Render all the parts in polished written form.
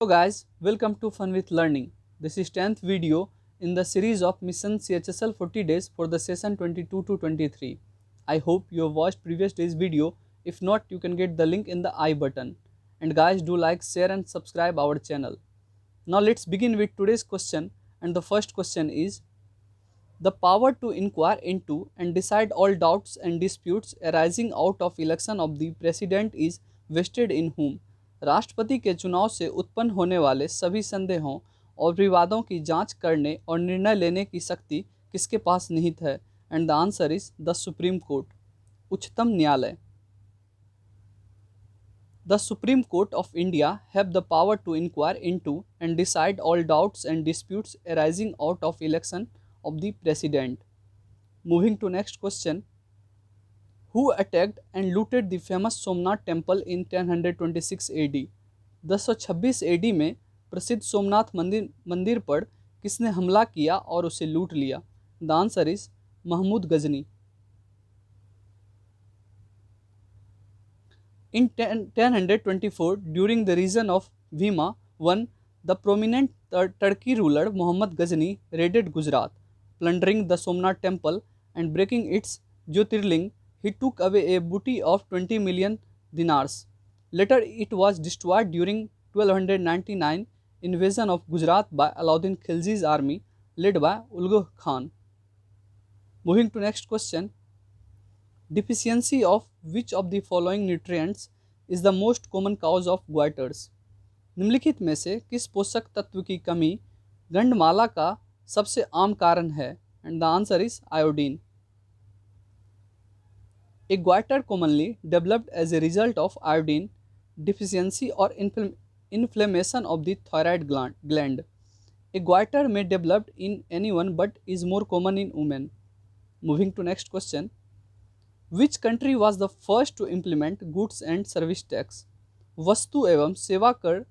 Hello guys, welcome to Fun with Learning. This is 10th video in the series of Mission CHSL 40 days for the session 22 to 23. I hope you have watched previous day's video. If not, you can get the link in the I button. And guys, do like, share and subscribe our channel. Now let's begin with today's question, and the first question is: the power to inquire into and decide all doubts and disputes arising out of election of the president is vested in whom? राष्ट्रपति के चुनाव से उत्पन्न होने वाले सभी संदेहों और विवादों की जांच करने और निर्णय लेने की शक्ति किसके पास निहित है? And the answer is the supreme court, उच्चतम न्यायालय. The Supreme Court of India have the power to inquire into and decide all doubts and disputes arising out of election of the president. Moving to next question: who attacked and looted the famous Somnath temple in 1026 AD? 1026 AD में प्रसिद्ध सोमनाथ मंदिर पर किसने हमला किया और उसे लूट लिया? The answer is Mahmud Ghazni. In 1024, during the reign of Bhima I, the prominent Turki ruler Muhammad Ghazni raided Gujarat, plundering the Somnath temple and breaking its Jyotirling. He took away a booty of 20 million dinars. Later, it was destroyed during 1299 invasion of Gujarat by Alauddin Khilji's army led by Ulugh Khan. Moving to next question: deficiency of which of the following nutrients is the most common cause of goiters? निम्नलिखित में से किस पोषक तत्व की कमी गंडमाला का सबसे आम कारण है? And the answer is iodine. A goiter commonly developed as a result of iodine deficiency or inflammation of the thyroid gland. A goiter may develop in anyone but is more common in women. Moving to next question: which country was the first to implement goods and service tax? वस्तु एवं सेवा कर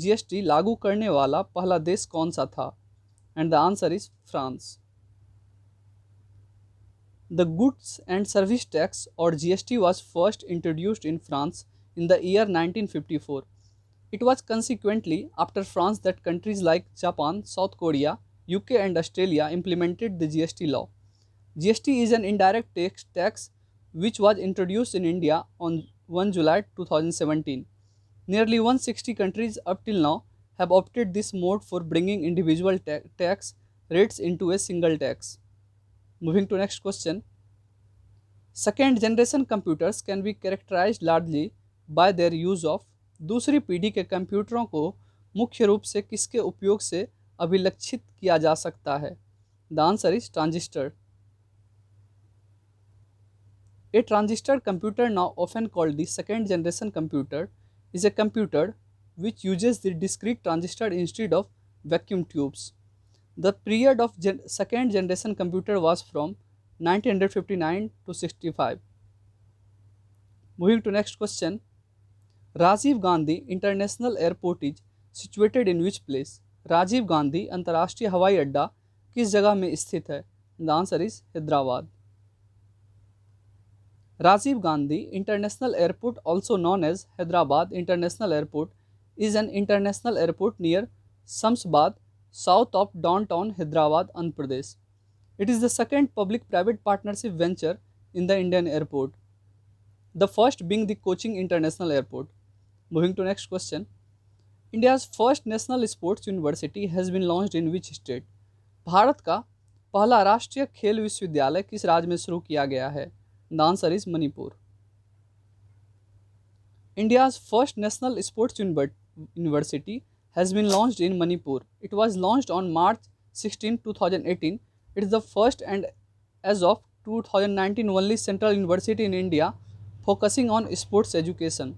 GST लागू करने वाला पहला देश कौन सा था? And the answer is France. The goods and service tax or GST was first introduced in France in the year 1954. It was consequently after France that countries like Japan, South Korea, UK and Australia implemented the GST law. GST is an indirect tax which was introduced in India on 1 July 2017. Nearly 160 countries up till now have opted this mode for bringing individual tax rates into a single tax. Moving to next question: second generation computers can be characterized largely by their use of. दूसरी पीढ़ी के कंप्यूटरों को मुख्य रूप से किसके उपयोग से अभिलक्षित किया जा सकता है? The answer is transistor. A transistor computer, now often called the second generation computer, is a computer which uses the discrete transistor instead of vacuum tubes. The period of second generation computer was from 1959 to 65. Moving to next question: Rajiv Gandhi International Airport is situated in which place? Rajiv Gandhi अंतर्राष्ट्रीय हवाई अड्डा किस जगह में स्थित है? The answer is Hyderabad. Rajiv Gandhi International Airport, also known as Hyderabad International Airport, is an international airport near Shamsabad, south of downtown Hyderabad, Andhra Pradesh. It is the second public-private partnership venture in the Indian airport, the first being the Cochin International Airport. Moving to next question: India's first national sports university has been launched in which state? Bharat का पहला राष्ट्रीय खेल विश्वविद्यालय किस राज्य में शुरू किया गया है? The answer is Manipur. India's first national sports university has been launched in Manipur. It was launched on March 16, 2018. It is the first and as of 2019 only central university in India focusing on sports education.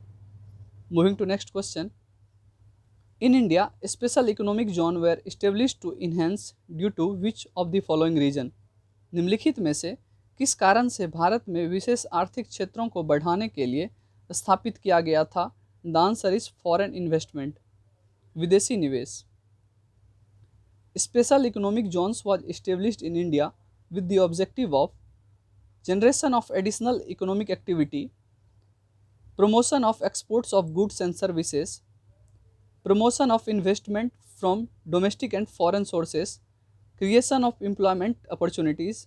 Moving to next question: in India, special economic zone were established to enhance due to which of the following reason? निम्नलिखित में से किस कारण से भारत में विशेष आर्थिक क्षेत्रों को बढ़ाने के लिए स्थापित किया गया था? The answer is foreign investment, विदेशी निवेश. Special economic zones was established in India with the objective of generation of additional economic activity, promotion of exports of goods and services, promotion of investment from domestic and foreign sources, creation of employment opportunities,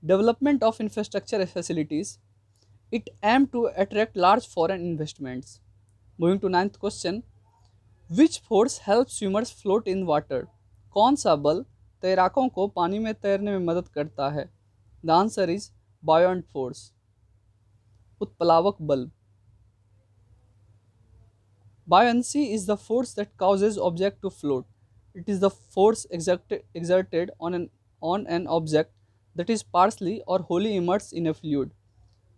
development of infrastructure facilities. It aimed to attract large foreign investments. Moving to ninth question, which force helps swimmers float in water? कौन सा बल तैराकों को पानी में तैरने में मदद करता है? The answer is buoyant force. उत्प्लावक बल. Buoyancy is the force that causes object to float. It is the force exerted on an object that is partially or wholly immersed in a fluid.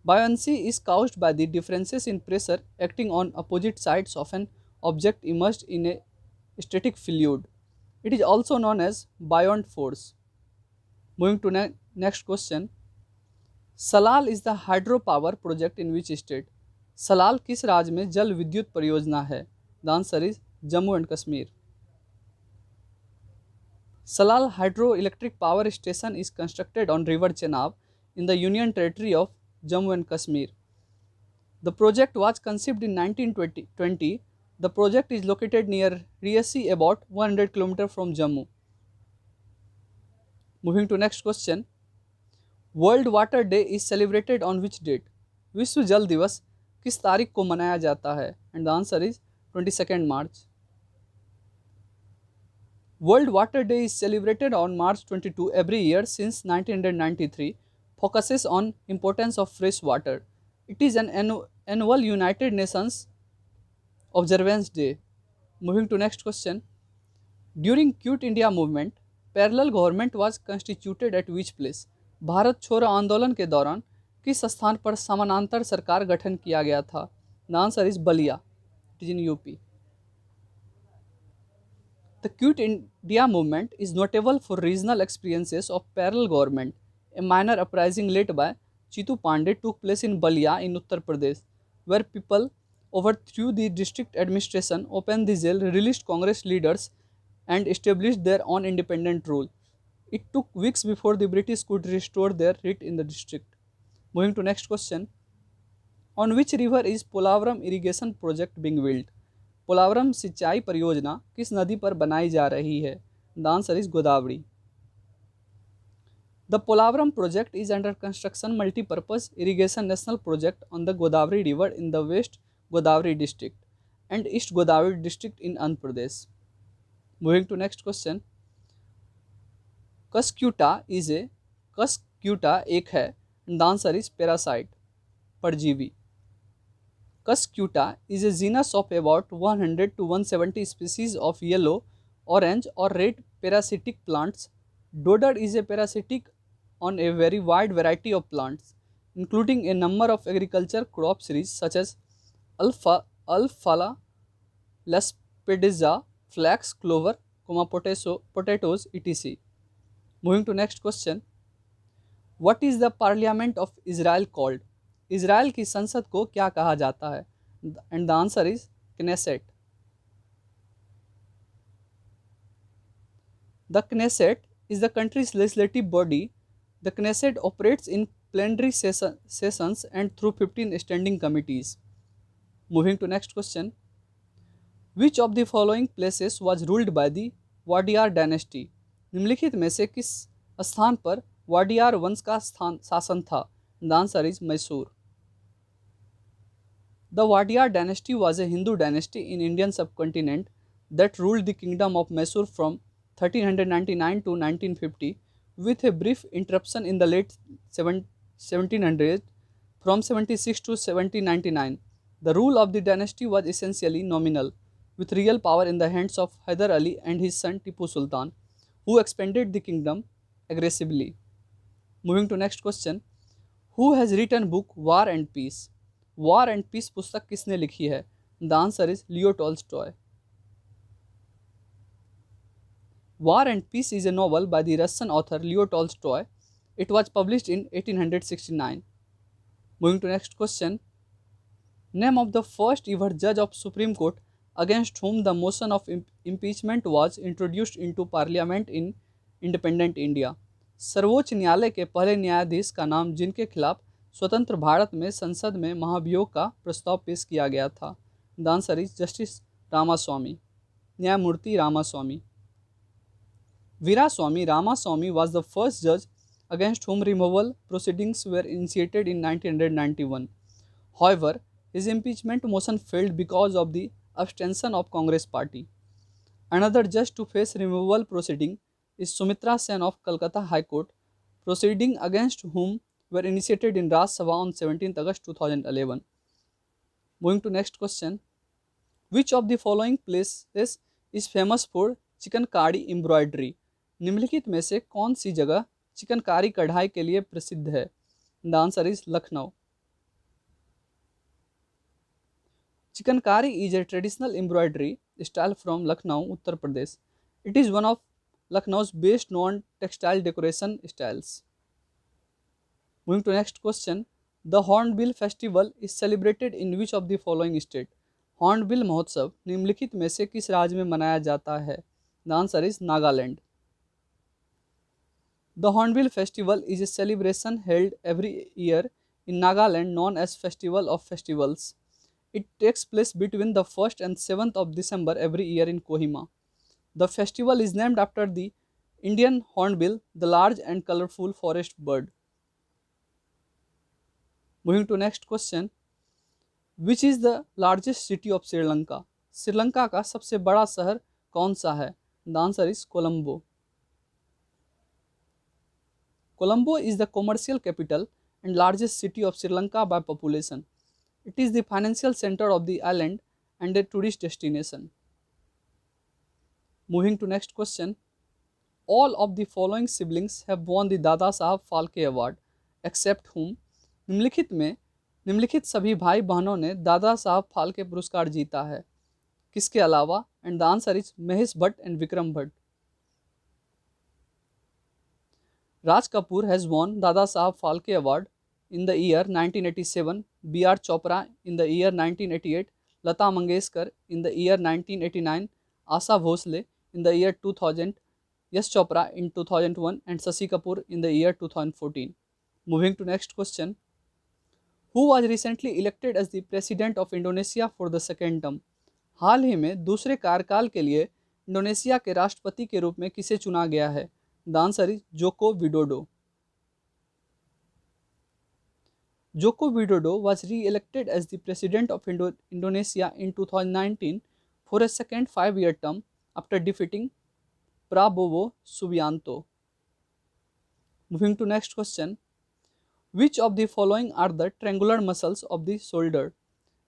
Buoyancy is caused by the differences in pressure acting on opposite sides of an object immersed in a static fluid. It is also known as buoyant force. Moving to next question. Salal is the hydro power project in which state? Salal किस राज्य में जल विद्युत परियोजना है? The answer is Jammu and Kashmir. Salal Hydroelectric Power Station is constructed on River Chenab in the Union Territory of Jammu and Kashmir. The project was conceived in 1920. The project is located near Riasi, about 100 km from Jammu. Moving to next question. World Water Day is celebrated on which date? विश्व जल दिवस किस तारीख को मनाया जाता है? And the answer is 22nd March. World Water Day is celebrated on March 22 every year since 1993, focuses on importance of fresh water. It is an annual United Nations observance day. Moving to next question. During Quit India movement, parallel government was constituted at which place? Bharat छोड़ो आंदोलन के दौरान किस स्थान पर समानांतर सरकार गठन किया गया था? The answer is Ballia. It is in UP. The Quit India movement is notable for regional experiences of parallel government. A minor uprising led by Chitu Pandey took place in Balia in Uttar Pradesh, where people overthrew the district administration, opened the jail, released Congress leaders, and established their own independent rule. It took weeks before the British could restore their writ in the district. Moving to next question. On which river is Polavaram irrigation project being built? Polavaram सिंचाई परियोजना किस नदी पर बनाई जा रही है? The answer is Godavari. The Polavaram project is under construction multipurpose irrigation national project on the Godavari river in the west Godavari district and east Godavari district in Andhra Pradesh. Moving to next question. Cuscuta एक है. द आंसर इज पैरासाइट, परजीवी. Cuscuta is a genus of about 100 to 170 species of yellow, orange or red parasitic plants. Dodder is a parasitic on a very wide variety of plants, including a number of agriculture crop series such as alfalfa, lespedeza, flax, clover, potatoes, etc. Moving to next question. What is the Parliament of Israel called? Israel की संसद को क्या कहा जाता है? And the answer is Knesset. The Knesset is the country's legislative body. The Knesset operates in plenary sessions and through 15 standing committees. Moving to next question. Which of the following places was ruled by the Wadiyar dynasty? निम्नलिखित में से किस स्थान पर वाडियार वंश का शासन था? The answer is Mysore. The Wadiyar dynasty was a Hindu dynasty in Indian subcontinent that ruled the kingdom of Mysore from 1399 to 1950, with a brief interruption in the late 1700s from 76 to 1799. The rule of the dynasty was essentially nominal, with real power in the hands of Hyder Ali and his son Tipu Sultan, who expanded the kingdom aggressively. Moving to next question. Who has written book War and Peace? War and Peace पुस्तक किसने लिखी है? The answer is Leo Tolstoy. War and Peace is a novel by the Russian author Leo Tolstoy. It was published in 1869. Moving to next question. Name of the first ever judge of Supreme Court against whom the motion of impeachment was introduced into Parliament in independent India. सर्वोच्च न्यायालय के पहले न्यायाधीश का नाम जिनके खिलाफ स्वतंत्र भारत में संसद में महाभियोग का प्रस्ताव पेश किया गया था? The answer is justice Ramaswamy. न्यायमूर्ति Ramaswamy. Veeraswamy Ramaswamy was the first judge against whom removal proceedings were initiated in 1991. However, his impeachment motion failed because of the abstention of Congress party. Another judge to face removal proceeding is Sumitra Sen of Calcutta High Court, proceeding against whom were initiated in Rajya Sabha on 17 August 2011. Moving to next question. Which of the following places is famous for chikankari embroidery? निम्नलिखित में से कौन सी जगह चिकनकारी कढ़ाई के लिए प्रसिद्ध है? The answer is Lucknow. Chikankari is a traditional embroidery style from Lucknow, Uttar Pradesh. It is one of Lucknow's best known textile decoration styles. Moving to next question. The Hornbill Festival is celebrated in which of the following state? Hornbill महोत्सव निम्नलिखित में से किस राज्य में मनाया जाता है? The answer is Nagaland. The hornbill festival is a celebration held every year in Nagaland known as Festival of Festivals. It takes place between the 1st and 7th of December every year in Kohima. The festival is named after the Indian hornbill, the large and colorful forest bird. Moving to next question. Which is the largest city of Sri Lanka? Sri Lanka का सबसे बड़ा शहर कौन सा है? The answer is Colombo. Colombo is the commercial capital and largest city of Sri Lanka by population. It is the financial center of the island and a tourist destination. Moving to next question. All of the following siblings have won the Dada Sahab Phalke Award except whom? निम्नलिखित सभी भाई बहनों ने दादा साहब फाल्के पुरस्कार जीता है. किसके अलावा? And the answer is Mahesh Bhatt and Vikram Bhatt. Raj Kapoor has won Dada Sahab Phalke Award in the year 1987, B.R. Chopra in the year 1988, Lata Mangeshkar in the year 1989, Asha Bhosle in the year 2000, Yash Chopra in 2001 and Shashi Kapoor in the year 2014. Moving to next question. Who was recently elected as the President of Indonesia for the second term? हाल ही में दूसरे कार्यकाल के लिए Indonesia के राष्ट्रपति के रूप में किसे चुना गया है? The answer is Joko Widodo. Joko Widodo was re-elected as the President of Indonesia in 2019 for a second 5-year term after defeating Prabowo Subianto. Moving to next question. Which of the following are the triangular muscles of the shoulder?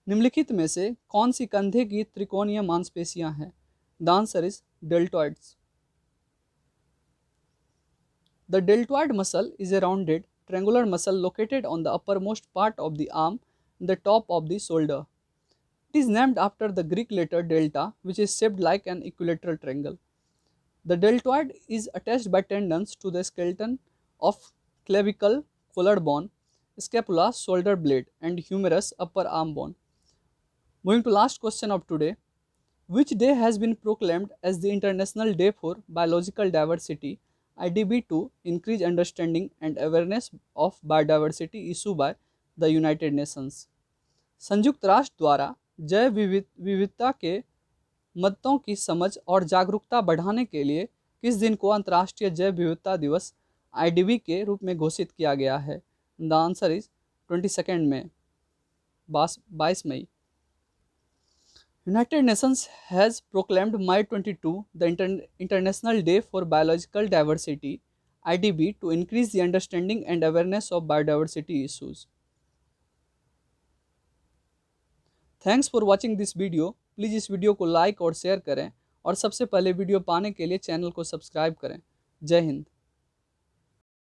निम्नलिखित में से कौन सी कंधे की त्रिकोणीय मांसपेशियां हैं? The answer is deltoids. The deltoid muscle is a rounded triangular muscle located on the uppermost part of the arm and the top of the shoulder. It is named after the Greek letter delta, which is shaped like an equilateral triangle. The deltoid is attached by tendons to the skeleton of clavicle, collarbone, scapula, shoulder blade, and humerus upper arm bone. Moving to last question of today. Which day has been proclaimed as the International Day for Biological Diversity IDB to increase understanding and awareness of biodiversity issue by the United Nations? संयुक्त राष्ट्र द्वारा जैव विविधता के मुद्दों की समझ और जागरूकता बढ़ाने के लिए किस दिन को अंतर्राष्ट्रीय जैव विविधता दिवस IDB के रूप में घोषित किया गया है? The answer is 22 May. 22 मई. United Nations has proclaimed May 22 the International Day for Biological Diversity IDB to increase the understanding and awareness of biodiversity issues. Thanks for watching this video. Please इस video को like और share करें और सबसे पहले video पाने के लिए चैनल को सब्सक्राइब करें. जय हिंद.